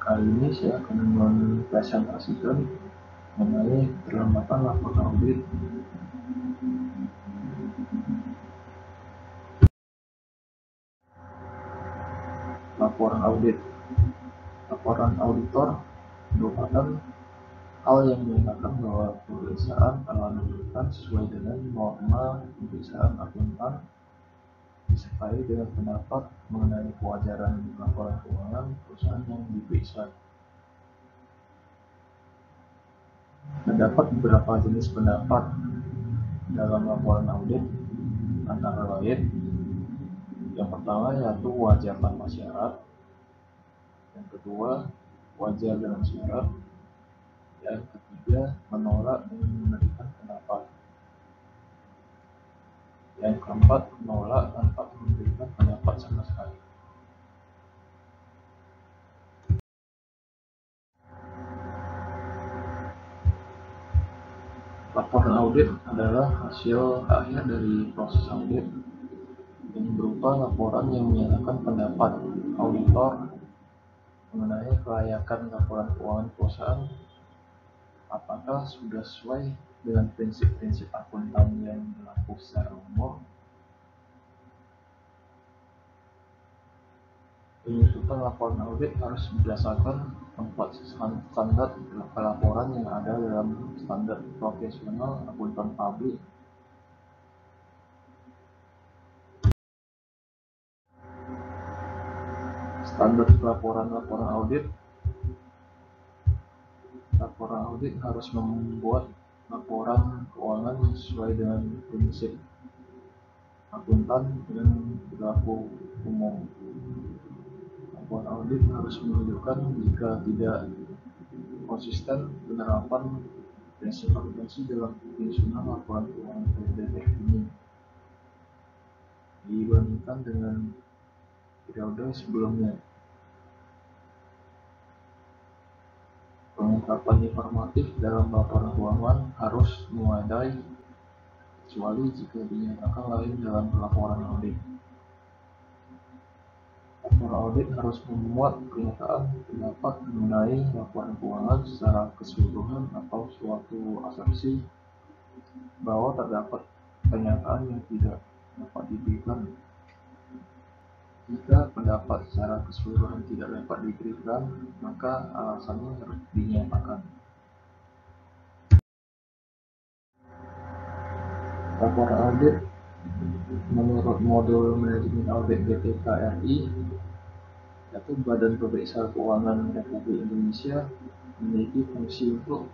Kali ini saya akan mempresentasikan mengenai keterlambatan laporan audit. Laporan audit. Laporan auditor merupakan hal yang menyatakan bahwa pemeriksaan telah dilakukan sesuai dengan norma pemeriksaan akuntan, disertai dengan pendapat mengenai kewajaran laporan keuangan perusahaan yang diperiksa. Terdapat beberapa jenis pendapat dalam laporan audit, antara lain yang pertama yaitu wajar tanpa syarat, yang kedua wajar dengan syarat, yang ketiga menolak dengan memberikan pendapat, yang keempat menolak tanpa memberikan pendapat sama sekali. Laporan audit adalah hasil akhir dari proses audit yang berupa laporan yang menyatakan pendapat auditor mengenai kelayakan laporan keuangan perusahaan, apakah sudah sesuai dengan prinsip-prinsip akuntan yang berlaku secara umum. Penyusutan laporan audit harus berdasarkan 4 standar pelaporan yang ada dalam standar profesional akuntan publik. Standar pelaporan laporan audit. Laporan audit harus membuat laporan keuangan sesuai dengan prinsip akuntan yang berlaku umum. Laporan audit harus menunjukkan jika tidak konsisten penerapan prinsip akuntansi dalam penyusunan laporan keuangan periode ini dibandingkan dengan periode sebelumnya. Pengungkapan informatif dalam laporan keuangan harus memadai, kecuali jika dinyatakan lain dalam laporan audit. Laporan audit harus memuat pernyataan pendapat mengenai laporan keuangan secara keseluruhan atau suatu asumsi bahwa terdapat pernyataan yang tidak dapat diberikan. Jika pendapat secara keseluruhan tidak dapat diberikan, maka alasannya harus dinyatakan. Laporan audit menurut modul manajemen audit BPK RI, yaitu Badan Pemeriksa Keuangan Republik Indonesia, memiliki fungsi untuk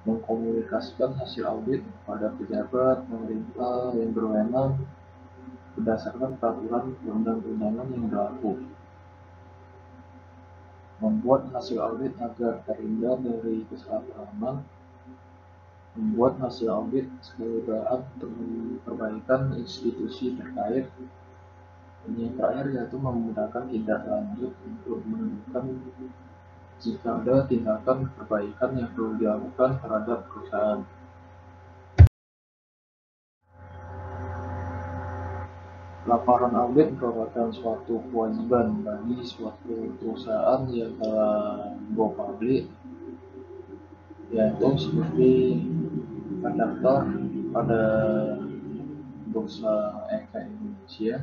mengkomunikasikan hasil audit kepada pejabat pemerintah yang berwenang berdasarkan peraturan perundang-undangan yang berlaku, membuat hasil audit agar terhindar dari kesalahpahaman, membuat hasil audit sebagai bahan untuk perbaikan institusi terkait, dan yang terakhir yaitu memudahkan tindak lanjut untuk menentukan jika ada tindakan perbaikan yang perlu dilakukan terhadap perusahaan. Laporan audit merupakan suatu kewajiban bagi suatu perusahaan yang telah go public, yaitu seperti terdaftar pada Bursa Efek Indonesia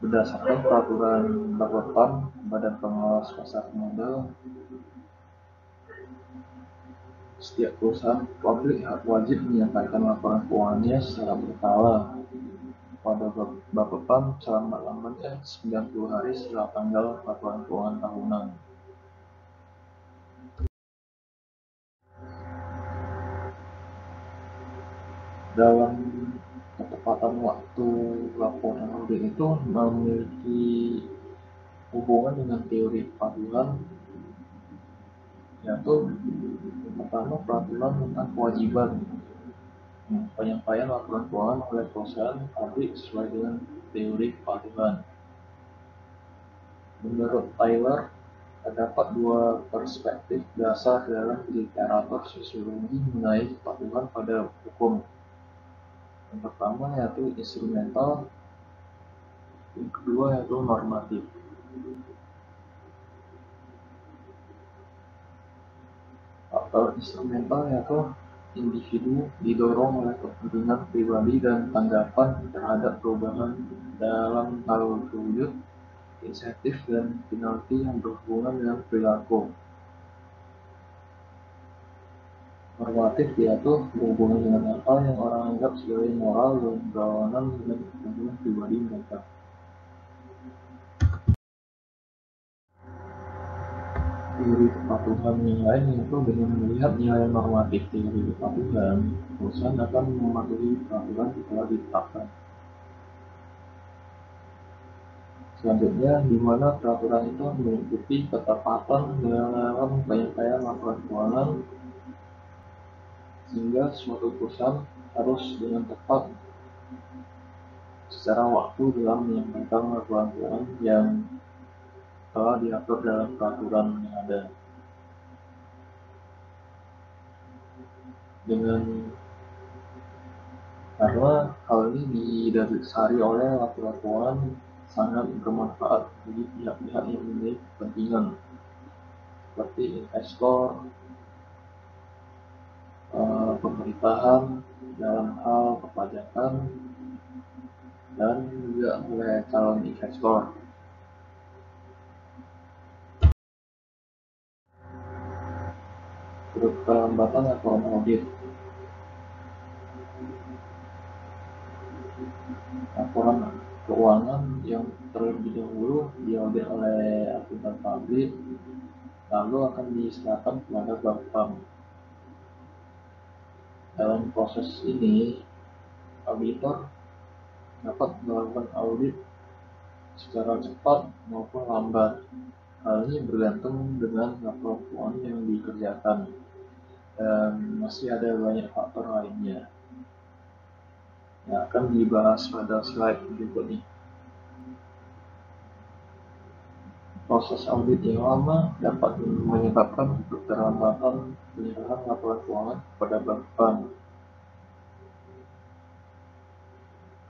berdasarkan peraturan Bapepam, Badan Pengawas Pasar Modal. Setiap perusahaan publik wajib menyampaikan laporan keuangannya secara berkala pada Bapepam selama lamanya 90 hari setelah tanggal laporan keuangan tahunan. Dalam ketepatan waktu laporan audit itu memiliki hubungan dengan teori kepatuhan, yaitu pertama peraturan tentang kewajiban penyampaian laporan keuangan oleh perusahaan publik sesuai dengan teori kepatuhan. Menurut Taylor, terdapat dua perspektif dasar dalam literatur sosiologi mengenai kepatuhan pada hukum. Yang pertama yaitu instrumental, yang kedua yaitu normatif. Faktor instrumental yaitu individu didorong oleh kepentingan pribadi dan tanggapan terhadap perubahan dalam hal wujud, insentif, dan penalti yang berhubungan dengan perilaku. Normatif yaitu berhubungan dengan apa yang orang anggap sebagai moral dan berlawanan dengan kepentingan pribadi mereka. Teori kepatuhan yang lain yaitu dengan melihat nilai normatif teori kepatuhan, perusahaan akan mematuhi peraturan yang telah ditetapkan. Selanjutnya, di mana peraturan itu meliputi ketepatan dalam penyampaian laporan keuangan, sehingga suatu perusahaan harus dengan tepat secara waktu dalam menyampaikan laporan keuangan yang telah diatur dalam peraturan yang ada. Karena hal ini didasari oleh laporan keuangan sangat bermanfaat bagi pihak-pihak yang memiliki kepentingan seperti investor, pemerintahan dalam hal perpajakan, dan juga oleh calon investor. Keterlambatan laporan audit. Laporan keuangan yang terlebih dahulu diaudit oleh akuntan pabrik, lalu akan diserahkan kepada bank. Dalam proses ini, auditor dapat melakukan audit secara cepat maupun lambat. Hal ini bergantung dengan laporan keuangan yang dikerjakan, dan masih ada banyak faktor lainnya yang akan dibahas pada slide berikutnya. Proses audit yang lama dapat menyebabkan keterlambatan penyerahan laporan keuangan kepada bank.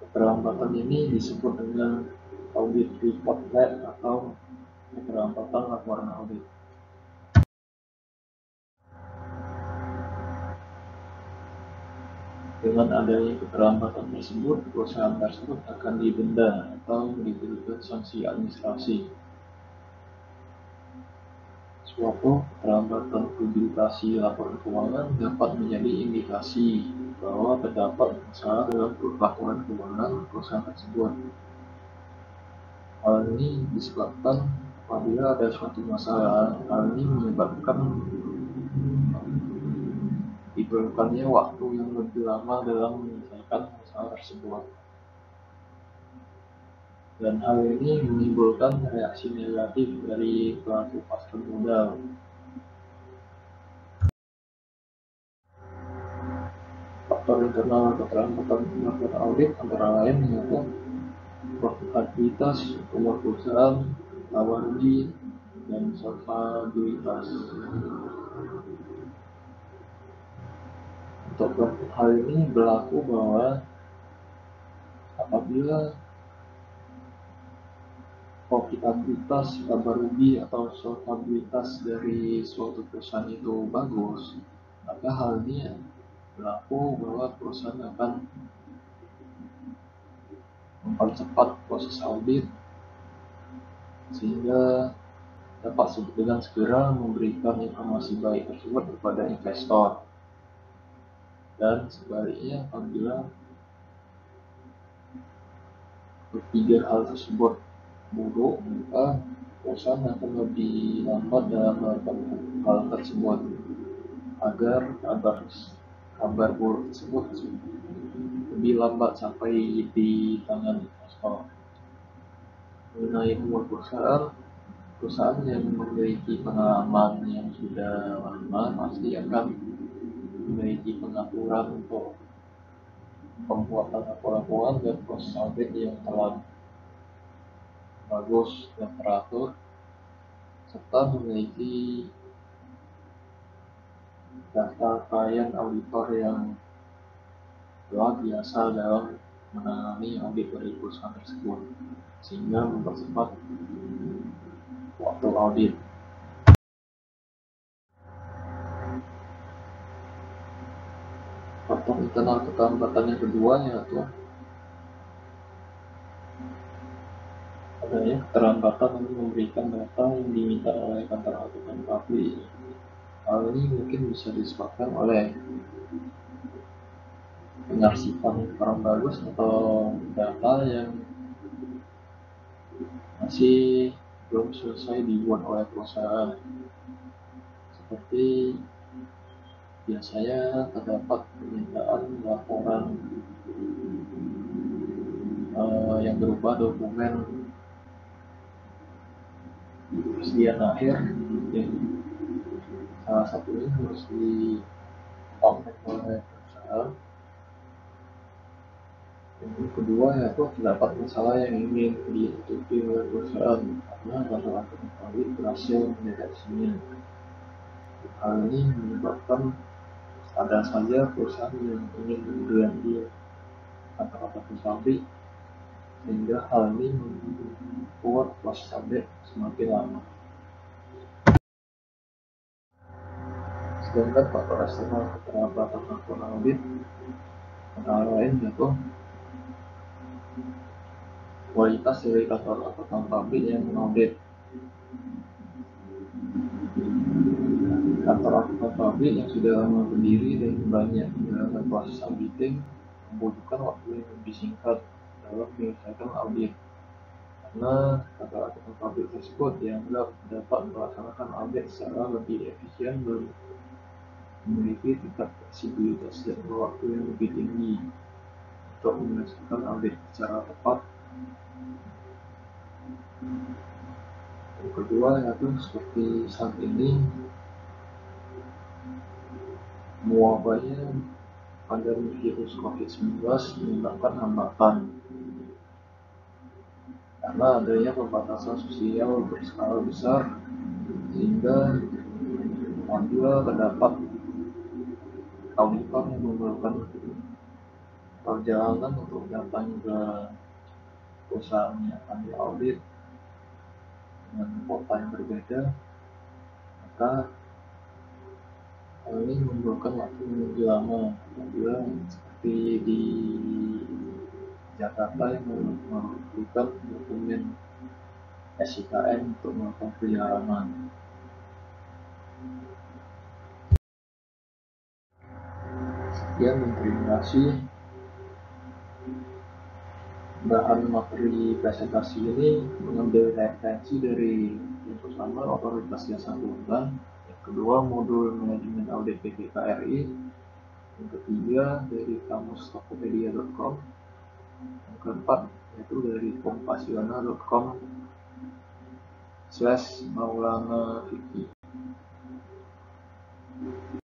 Keterlambatan ini disebut dengan audit report lag atau keterlambatan laporan audit. Dengan adanya keterlambatan tersebut, perusahaan tersebut akan didenda atau diberikan sanksi administrasi. Suatu keterlambatan publikasi laporan keuangan dapat menjadi indikasi bahwa terdapat masalah dalam laporan keuangan perusahaan tersebut. Hal ini disebabkan apabila ada suatu masalah, hal ini menyebabkan diperlukannya waktu yang lebih lama dalam menyelesaikan masalah tersebut. Dan hal ini menimbulkan reaksi negatif dari pelaku pasar modal. Faktor internal keterlambatan laporan audit antara lain yaitu profitabilitas umur perusahaan, laba rugi, dan solvabilitas. Untuk hal ini berlaku bahwa apabila profitabilitas, laba rugi, atau solvabilitas dari suatu perusahaan itu bagus, maka hal ini berlaku bahwa perusahaan akan mempercepat proses audit sehingga dapat dengan segera memberikan informasi baik tersebut kepada investor. Dan sebaliknya, apabila ketiga hal tersebut buruk, maka perusahaan akan lebih lambat dalam melakukan hal tersebut agar kabar buruk tersebut lebih lambat sampai di tangan investor. Mengenai umur perusahaan yang memiliki pengalaman yang sudah lama pasti akan memiliki pengaturan untuk pembuatan laporan keuangan dan proses audit yang telah bagus dan teratur, serta memiliki daftar klien auditor yang luar biasa dalam menangani audit dari perusahaan tersebut, sehingga mempercepat waktu audit. Faktor internal keterlambatan yang kedua yaitu adanya keterlambatan untuk memberikan data yang diminta oleh kantor akuntan publik. Hal ini mungkin bisa disebabkan oleh pengarsipan kurang bagus atau data yang masih belum selesai dibuat oleh perusahaan. Seperti biasanya terdapat permintaan laporan yang berupa dokumen persediaan akhir yang salah satunya harus dipakai oleh perusahaan. Yang kedua yaitu terdapat masalah yang ingin ditutupi oleh perusahaan karena masalah kembali berhasil mendeteksinya. Hal ini menyebabkan ada saja perusahaan yang ingin mengganti kata-kata pabrik, sehingga hal ini membuat proses update semakin lama. Sedangkan faktor eksternal keterlambatan laporan audit antara lain yaitu kualitas dari kantor akuntan pabrik yang mengaudit. Kantor akuntan pabrik yang sudah lama berdiri dan banyak menjalankan proses auditing membutuhkan waktu yang lebih singkat dalam menyelesaikan audit, karena kantor akuntan pabrik tersebut dianggap dapat melaksanakan audit secara lebih efisien dan memiliki tingkat fleksibilitas dan waktu yang lebih tinggi untuk menyelesaikan audit secara tepat. Yang kedua yaitu seperti saat ini mewabahnya pandemi virus COVID-19 menyebabkan hambatan karena adanya pembatasan sosial berskala besar, sehingga apabila terdapat auditor yang memerlukan perjalanan untuk datang ke perusahaan yang akan diaudit dengan kota yang berbeda, maka hal ini membutuhkan waktu yang lebih lama. Apabila seperti di Jakarta yang memerlukan dokumen SIKM untuk melakukan perjalanan. Sekian, terima kasih. Bahan materi presentasi ini mengambil referensi dari yang pertama Otoritas Jasa Keuangan, yang kedua modul manajemen audit BPKRI, yang ketiga dari kamus tokopedia.com, yang keempat yaitu dari kompasiona.com/Maulana Vicky.